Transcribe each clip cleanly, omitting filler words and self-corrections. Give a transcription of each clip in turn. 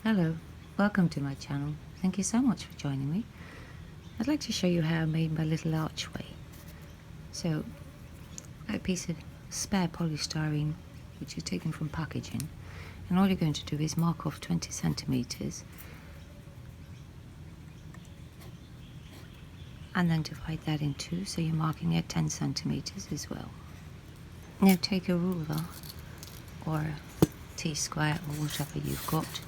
Hello, welcome to my channel. Thank you so much for joining me. I'd like to show you how I made my little archway. So, a piece of spare polystyrene which is taken from packaging, and all you're going to do is mark off 20 centimeters and then divide that in two, so you're marking at 10 centimeters as well. Now take a ruler or a T-square or whatever you've got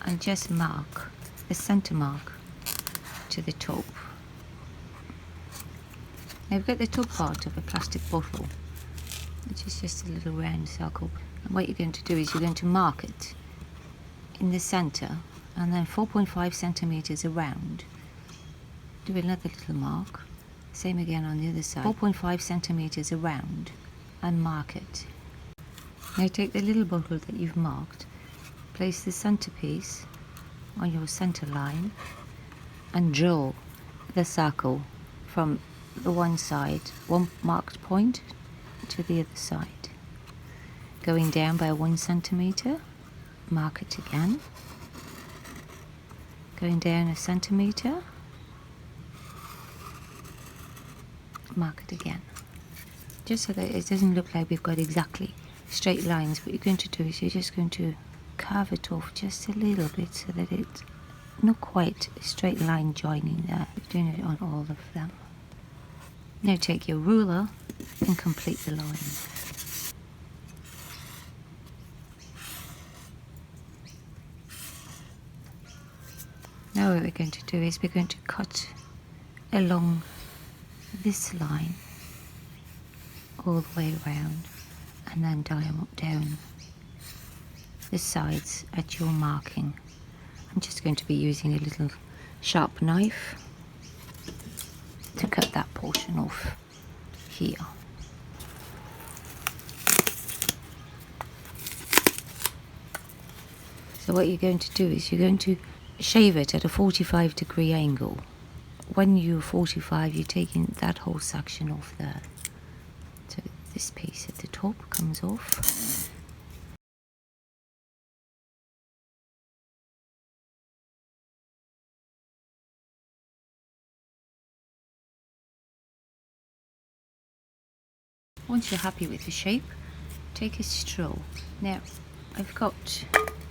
and just mark the center mark to the top. Now we've got the top part of a plastic bottle, which is just a little round circle, and what you're going to do is you're going to mark it in the center and then 4.5 centimeters around. Do another little mark, same again on the other side, 4.5 centimeters around, and mark it. Now take the little bottle that you've marked, place the centerpiece on your center line and draw the circle from the one side, one marked point, to the other side. Going down by 1 centimeter, mark it again. Going down a centimeter, mark it again. Just so that it doesn't look like we've got exactly straight lines, what you're going to do is you're just going to curve it off just a little bit so that it's not quite a straight line joining there. We're doing it on all of them. Now take your ruler and complete the line. Now what we're going to do is we're going to cut along this line all the way around and then down the sides at your marking. I'm just going to be using a little sharp knife to cut that portion off here. So what you're going to do is you're going to shave it at a 45-degree angle. When you're 45, you're taking that whole section off there. So this piece at the top comes off. Once you're happy with the shape, take a straw. Now, I've got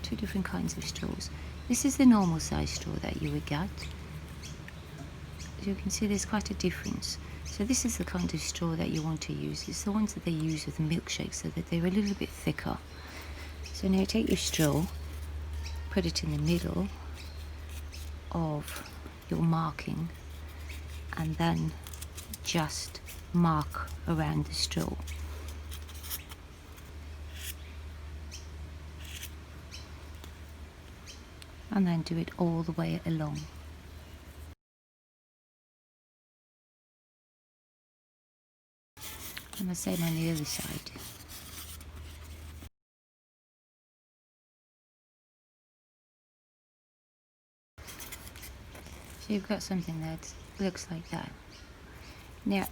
two different kinds of straws. This is the normal size straw that you would get. As you can see, there's quite a difference. So this is the kind of straw that you want to use. It's the ones that they use with milkshakes so that they're a little bit thicker. So now take your straw, put it in the middle of your marking, and then just mark around the straw. And then do it all the way along. And the same on the other side. So you've got something that looks like that. Now,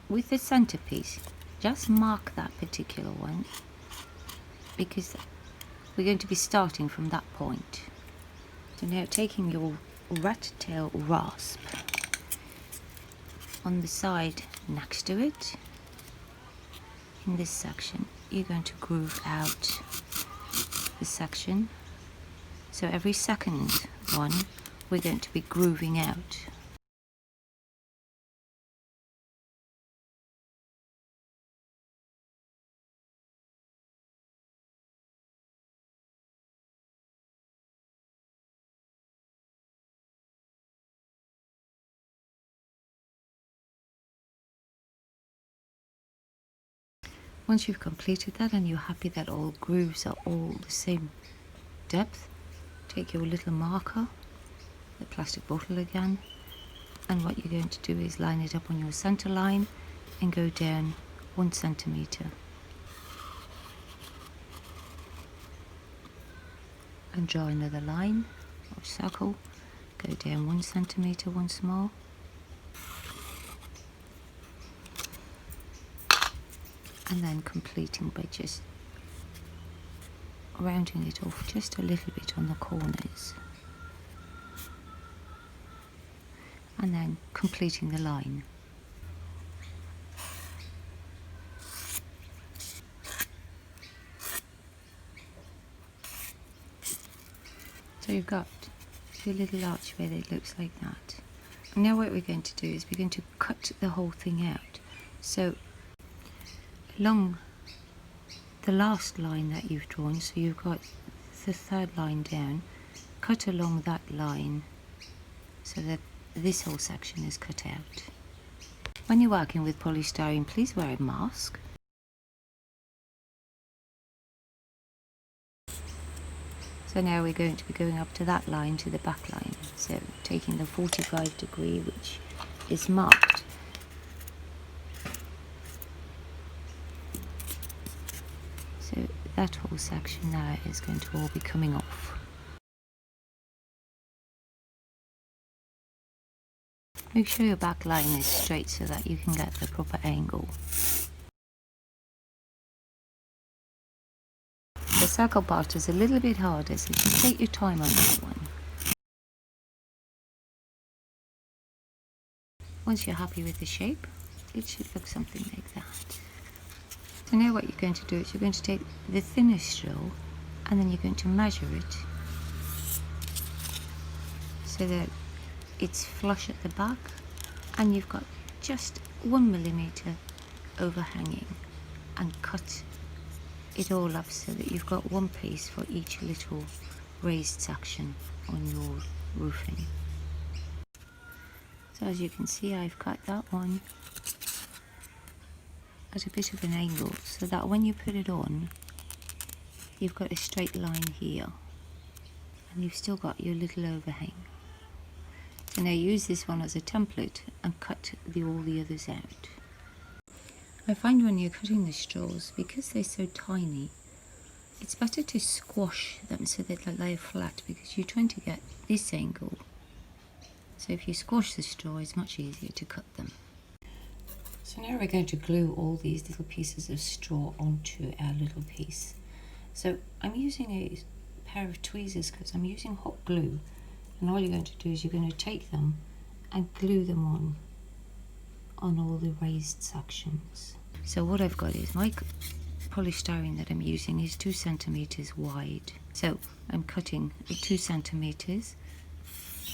with the centerpiece, just mark that particular one because we're going to be starting from that point. So now taking your rat tail rasp on the side next to it, in this section, you're going to groove out the section. So every second one, we're going to be grooving out. Once you've completed that and you're happy that all grooves are all the same depth, take your little marker, the plastic bottle again, and what you're going to do is line it up on your center line and go down 1 centimeter. And draw another line or circle, go down 1 centimeter once more. And then completing by just rounding it off just a little bit on the corners and then completing the line. So you've got your little archway that looks like that. And now what we're going to do is we're going to cut the whole thing out. So along the last line that you've drawn, so you've got the third line down, cut along that line so that this whole section is cut out. When you're working with polystyrene, please wear a mask. So now we're going to be going up to that line, to the back line. So taking the 45 degree, which is marked. So that whole section now is going to all be coming off. Make sure your back line is straight so that you can get the proper angle. The circle part is a little bit harder, so you can take your time on that one. Once you're happy with the shape, it should look something like that. So now what you're going to do is you're going to take the thinnest straw and then you're going to measure it so that it's flush at the back and you've got just 1 millimeter overhanging, and cut it all up so that you've got one piece for each little raised section on your roofing. So as you can see, I've cut that one at a bit of an angle so that when you put it on, you've got a straight line here and you've still got your little overhang. So now use this one as a template and cut all the others out. I find when you're cutting the straws, because they're so tiny, it's better to squash them so that they lay flat, because you're trying to get this angle. So if you squash the straw, it's much easier to cut them. So now we're going to glue all these little pieces of straw onto our little piece. So I'm using a pair of tweezers because I'm using hot glue, and all you're going to do is you're going to take them and glue them on all the raised sections. So what I've got is my polystyrene that I'm using is 2 centimeters wide. So I'm cutting 2 centimeters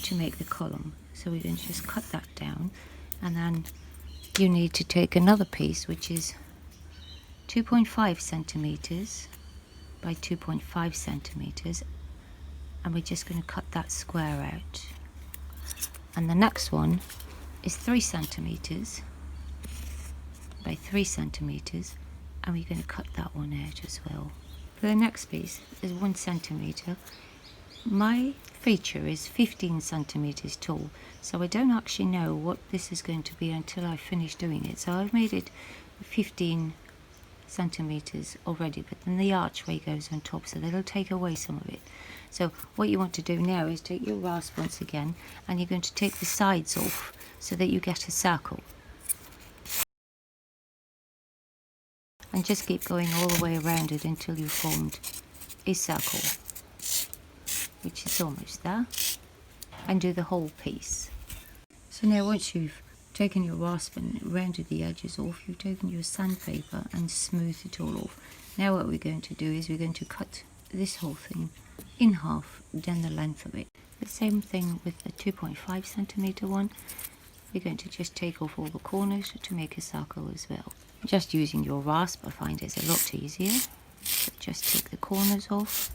to make the column. So we're going to just cut that down, and then you need to take another piece which is 2.5 centimeters by 2.5 centimeters, and we're just going to cut that square out. And the next one is 3 centimeters by 3 centimeters, and we're going to cut that one out as well. For the next piece is 1 centimeter. My feature is 15 centimeters tall, so I don't actually know what this is going to be until I finish doing it. So I've made it 15 centimeters already, but then the archway goes on top, so that'll take away some of it. So what you want to do now is take your rasp once again, and you're going to take the sides off so that you get a circle. And just keep going all the way around it until you've formed a circle, which is almost there, and do the whole piece. So now once you've taken your rasp and rounded the edges off, you've taken your sandpaper and smoothed it all off. Now what we're going to do is we're going to cut this whole thing in half down the length of it. The same thing with the 2.5 centimeter one. We're going to just take off all the corners to make a circle as well. Just using your rasp, I find it's a lot easier. So just take the corners off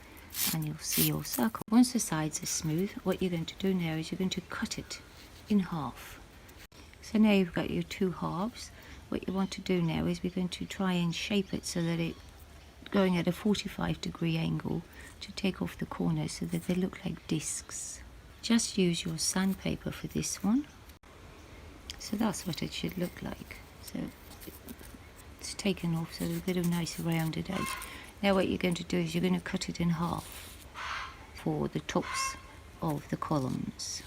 and you'll see your circle. Once the sides are smooth, what you're going to do now is you're going to cut it in half. So now you've got your 2 halves. What you want to do now is we're going to try and shape it so that it's going at a 45 degree angle to take off the corners so that they look like discs. Just use your sandpaper for this one. So that's what it should look like. So it's taken off, so there's a bit of nice rounded edge. Now what you're going to do is you're going to cut it in half for the tops of the columns.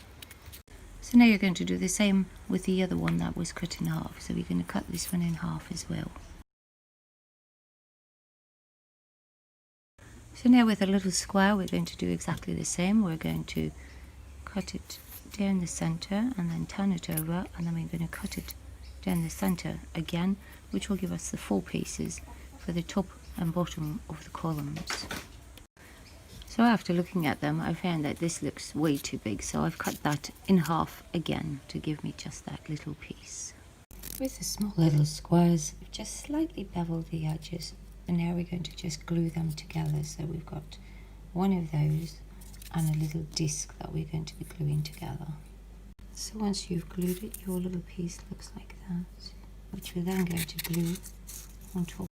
So now you're going to do the same with the other one that was cut in half. So we're going to cut this one in half as well. So now with a little square we're going to do exactly the same. We're going to cut it down the center and then turn it over, and then we're going to cut it down the center again, which will give us the 4 pieces for the top and bottom of the columns. So after looking at them, I found that this looks way too big, so I've cut that in half again to give me just that little piece. With the small little squares, I've just slightly beveled the edges, and now we're going to just glue them together. So we've got one of those and a little disc that we're going to be gluing together. So once you've glued it, your little piece looks like that, which we're then going to glue on top.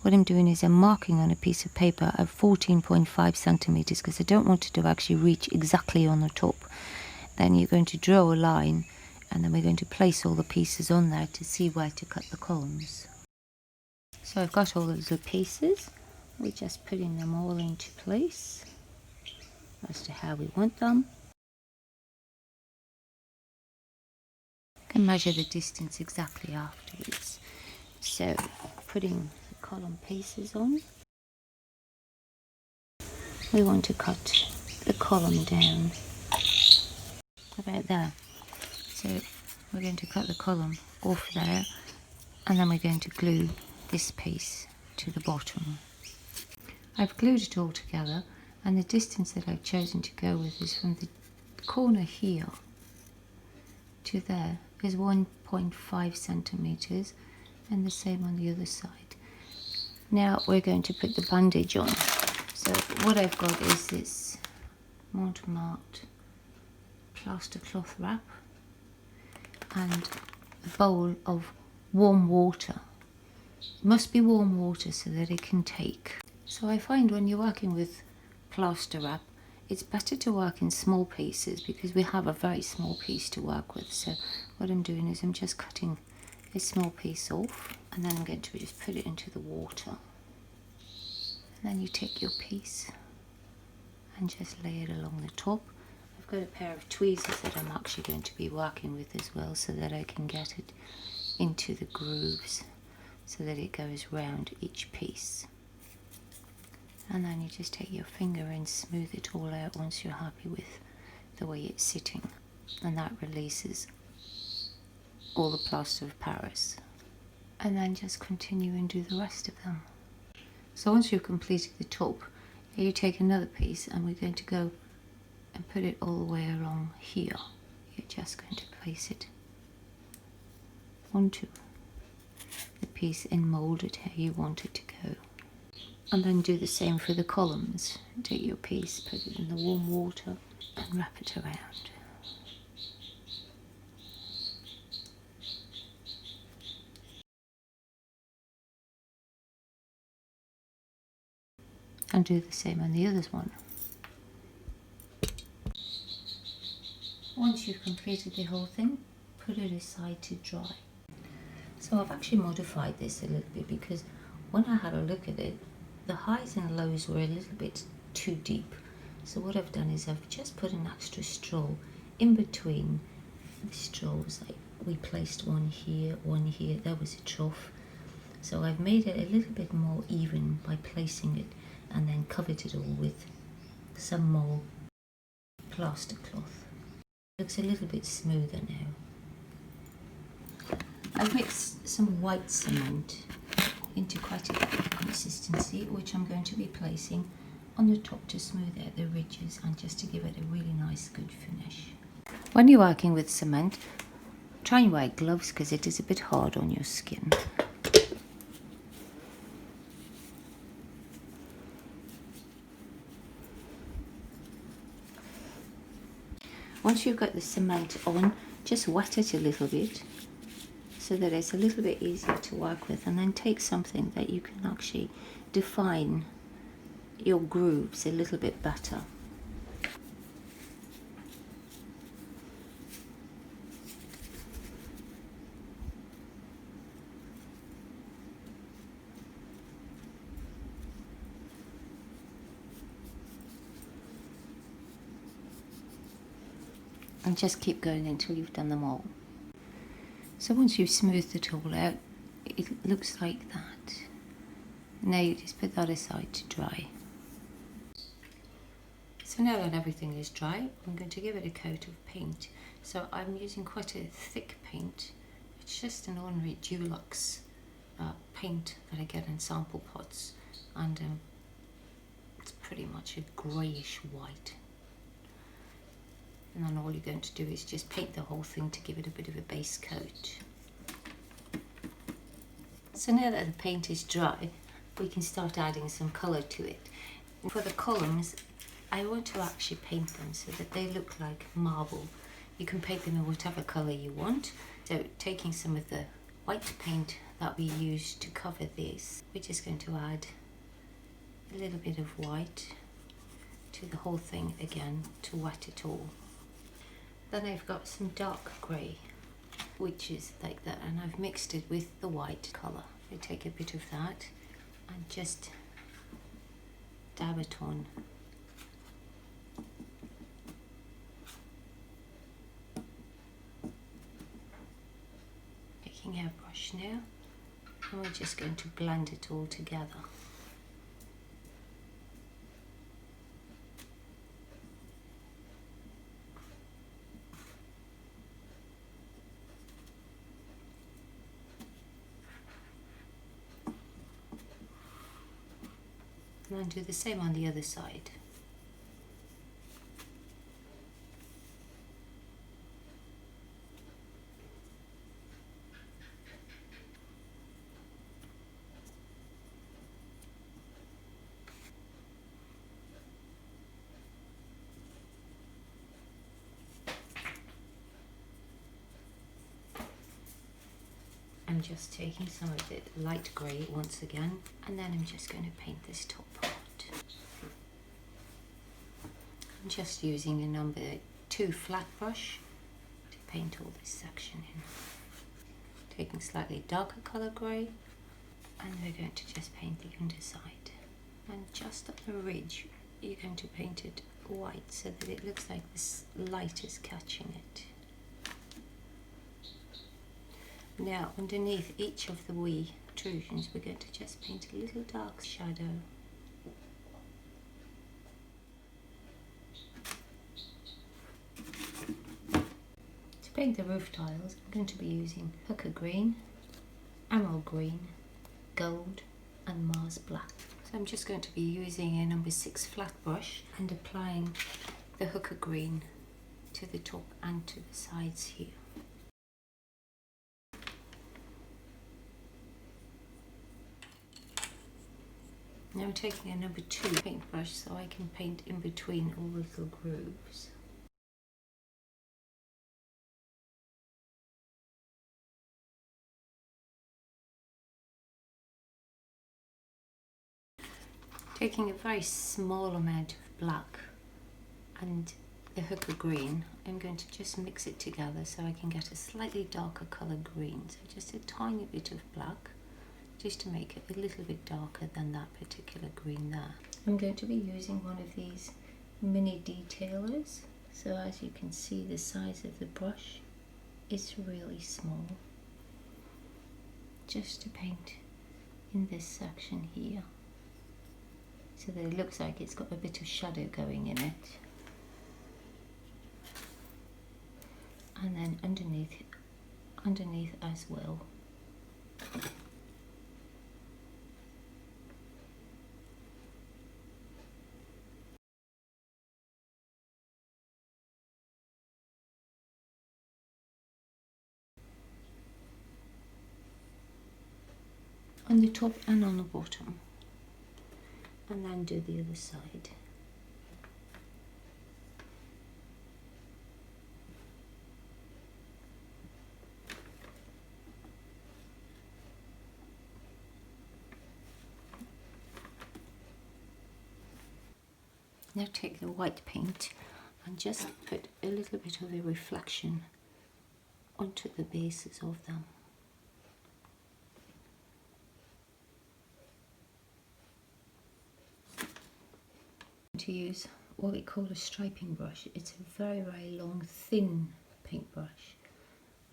What I'm doing is I'm marking on a piece of paper at 14.5 centimeters because I don't want it to actually reach exactly on the top. Then you're going to draw a line, and then we're going to place all the pieces on there to see where to cut the columns. So I've got all the little pieces. We're just putting them all into place as to how we want them. You can measure the distance exactly afterwards. So putting the column pieces on, we want to cut the column down about there. So we're going to cut the column off there, and then we're going to glue this piece to the bottom. I've glued it all together, and the distance that I've chosen to go with is from the corner here to there is 1.5 centimeters, and the same on the other side. Now we're going to put the bandage on. So what I've got is this Montmartre plaster cloth wrap and a bowl of warm water. It must be warm water so that it can take. So I find when you're working with plaster wrap, it's better to work in small pieces because we have a very small piece to work with. So what I'm doing is I'm just cutting a small piece off, and then I'm going to just put it into the water. And then you take your piece and just lay it along the top. I've got a pair of tweezers that I'm actually going to be working with as well, so that I can get it into the grooves so that it goes round each piece. And then you just take your finger and smooth it all out once you're happy with the way it's sitting, and that releases all the plaster of Paris. And then just continue and do the rest of them. So once you've completed the top, you take another piece and we're going to go and put it all the way along here. You're just going to place it onto the piece and mould it how you want it to go. And then do the same for the columns. Take your piece, put it in the warm water and wrap it around. And do the same on the other one. Once you've completed the whole thing, put it aside to dry. So I've actually modified this a little bit because when I had a look at it, the highs and lows were a little bit too deep. So what I've done is I've just put an extra straw in between the straws. Like we placed one here, there was a trough. So I've made it a little bit more even by placing it, and then covered it all with some more plaster cloth. It looks a little bit smoother now. I've mixed some white cement into quite a thick consistency, which I'm going to be placing on the top to smooth out the ridges and just to give it a really nice good finish. When you're working with cement, try and wear gloves because it is a bit hard on your skin. Once you've got the cement on, just wet it a little bit so that it's a little bit easier to work with, and then take something that you can actually define your grooves a little bit better. And just keep going until you've done them all. So once you've smoothed it all out, it looks like that. Now you just put that aside to dry. So now that everything is dry, I'm going to give it a coat of paint. So I'm using quite a thick paint. It's just an ordinary Dulux paint that I get in sample pots, and it's pretty much a greyish white. And then all you're going to do is just paint the whole thing to give it a bit of a base coat. So now that the paint is dry, we can start adding some colour to it. For the columns, I want to actually paint them so that they look like marble. You can paint them in whatever colour you want. So taking some of the white paint that we used to cover this, we're just going to add a little bit of white to the whole thing again to wet it all. Then I've got some dark grey, which is like that, and I've mixed it with the white colour. I take a bit of that and just dab it on. Taking our brush now, and we're just going to blend it all together. And then do the same on the other side. I'm just taking some of the light grey once again, and then I'm just going to paint this top part. I'm just using a number 2 flat brush to paint all this section in. Taking slightly darker colour grey, and we're going to just paint the underside. And just at the ridge, you're going to paint it white so that it looks like this light is catching it. Now underneath each of the wee protrusions, we're going to just paint a little dark shadow. To paint the roof tiles, I'm going to be using Hooker Green, Emerald Green, Gold and Mars Black. So I'm just going to be using a number 6 flat brush and applying the Hooker Green to the top and to the sides here. Now I'm taking a number 2 paintbrush so I can paint in between all the little grooves. Taking a very small amount of black and the Hooker Green, I'm going to just mix it together so I can get a slightly darker colour green. So just a tiny bit of black, just to make it a little bit darker than that particular green there. I'm going to be using one of these mini detailers, so as you can see the size of the brush is really small, just to paint in this section here so that it looks like it's got a bit of shadow going in it. And then underneath as well. On the top and on the bottom, and then do the other side. Now take the white paint and just put a little bit of a reflection onto the bases of them. To use what we call a striping brush. It's a very, very long, thin paintbrush.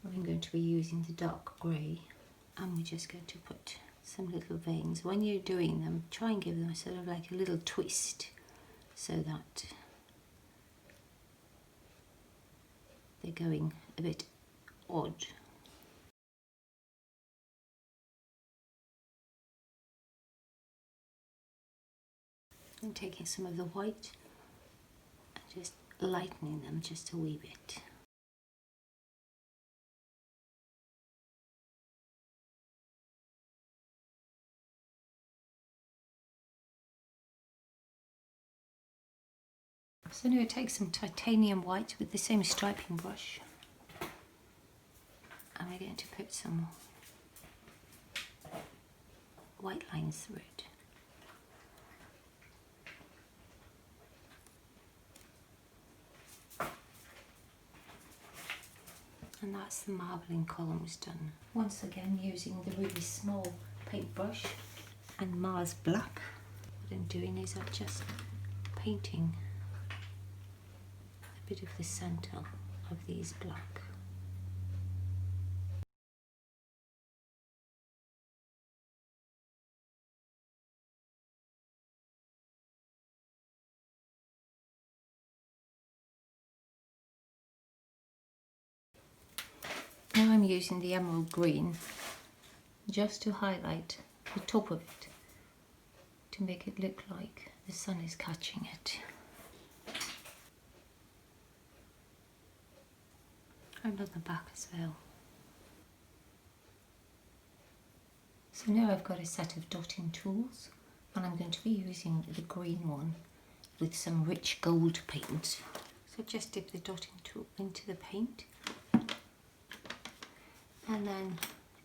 I'm going to be using the dark grey, and we're just going to put some little veins. When you're doing them, try and give them sort of like a little twist so that they're going a bit odd. I'm taking some of the white and just lightening them just a wee bit. So now I take some titanium white with the same striping brush, and we're going to put some white lines through it. And that's the marbling columns done. Once again using the really small paintbrush and Mars black. What I'm doing is I'm just painting a bit of the centre of these black. Now I'm using the emerald green just to highlight the top of it, to make it look like the sun is catching it. And on the back as well. So now I've got a set of dotting tools, and I'm going to be using the green one with some rich gold paint. So just dip the dotting tool into the paint, and then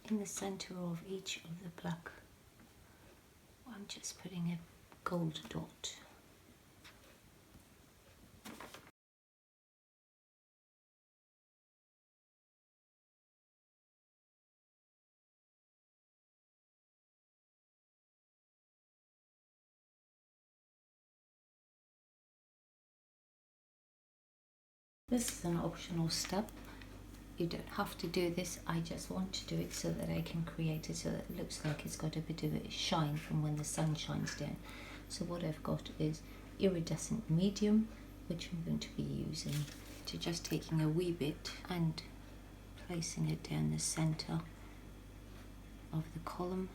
in the centre of each of the black, I'm just putting a gold dot. This is an optional step. You don't have to do this, I just want to do it so that I can create it so that it looks like it's got a bit of a shine from when the sun shines down. So what I've got is iridescent medium, which I'm going to be using. To just taking a wee bit and placing it down the centre of the column.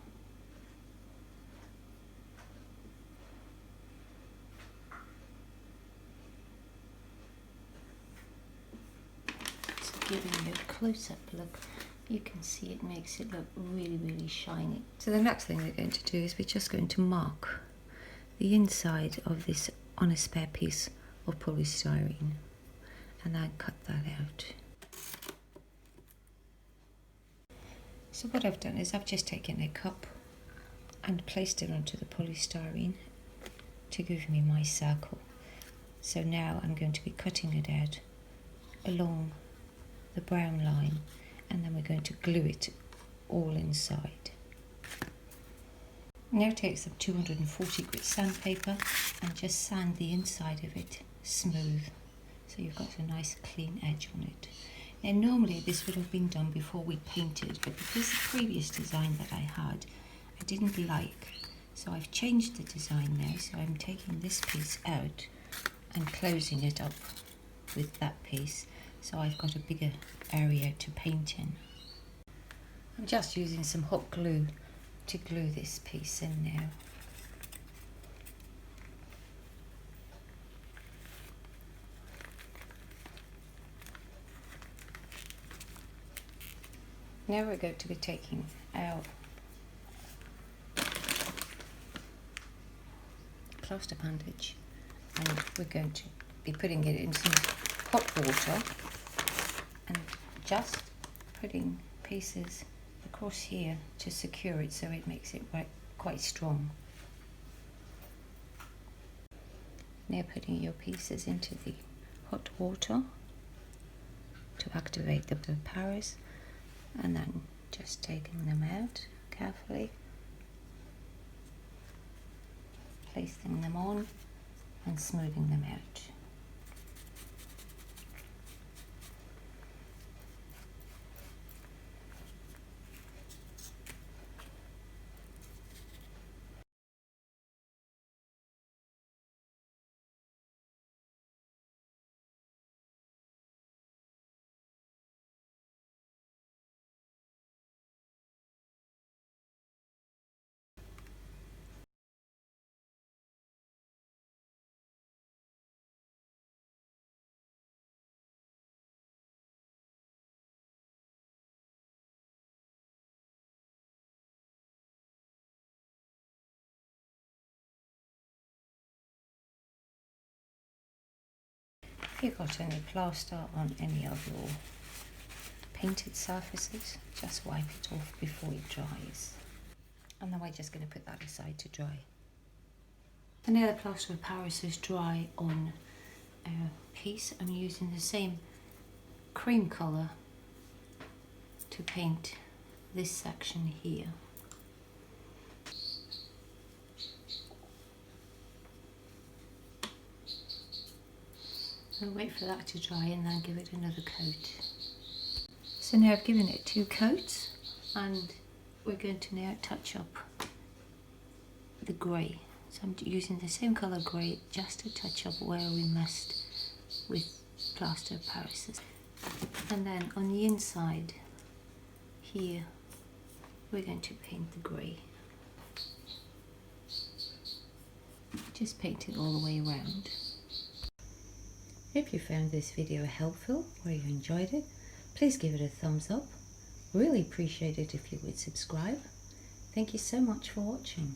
Giving you a close-up look, you can see it makes it look really, really shiny. So the next thing we're going to do is we're just going to mark the inside of this on a spare piece of polystyrene, and then cut that out. So what I've done is I've just taken a cup and placed it onto the polystyrene to give me my circle. So now I'm going to be cutting it out along the brown line, and then we're going to glue it all inside. Now take some 240 grit sandpaper and just sand the inside of it smooth, so you've got a nice clean edge on it. Now normally this would have been done before we painted, but because the previous design that I had I didn't like, so I've changed the design now. So I'm taking this piece out and closing it up with that piece, so I've got a bigger area to paint in. I'm just using some hot glue to glue this piece in now. Now we're going to be taking our plaster bandage, and we're going to be putting it in some hot water and just putting pieces across here to secure it so it makes it quite strong. Now putting your pieces into the hot water to activate the powers, and then just taking them out carefully, placing them on and smoothing them out. If you've got any plaster on any of your painted surfaces, just wipe it off before it dries. And then we're just going to put that aside to dry. And now the plaster of Paris is dry on a piece. I'm using the same cream colour to paint this section here. I'll wait for that to dry and then give it another coat. So now I've given it 2 coats, and we're going to now touch up the grey. So I'm using the same colour grey just to touch up where we missed with plaster of Paris. And then on the inside here we're going to paint the grey. Just paint it all the way around. If you found this video helpful or you enjoyed it, please give it a thumbs up. Really appreciate it if you would subscribe. Thank you so much for watching.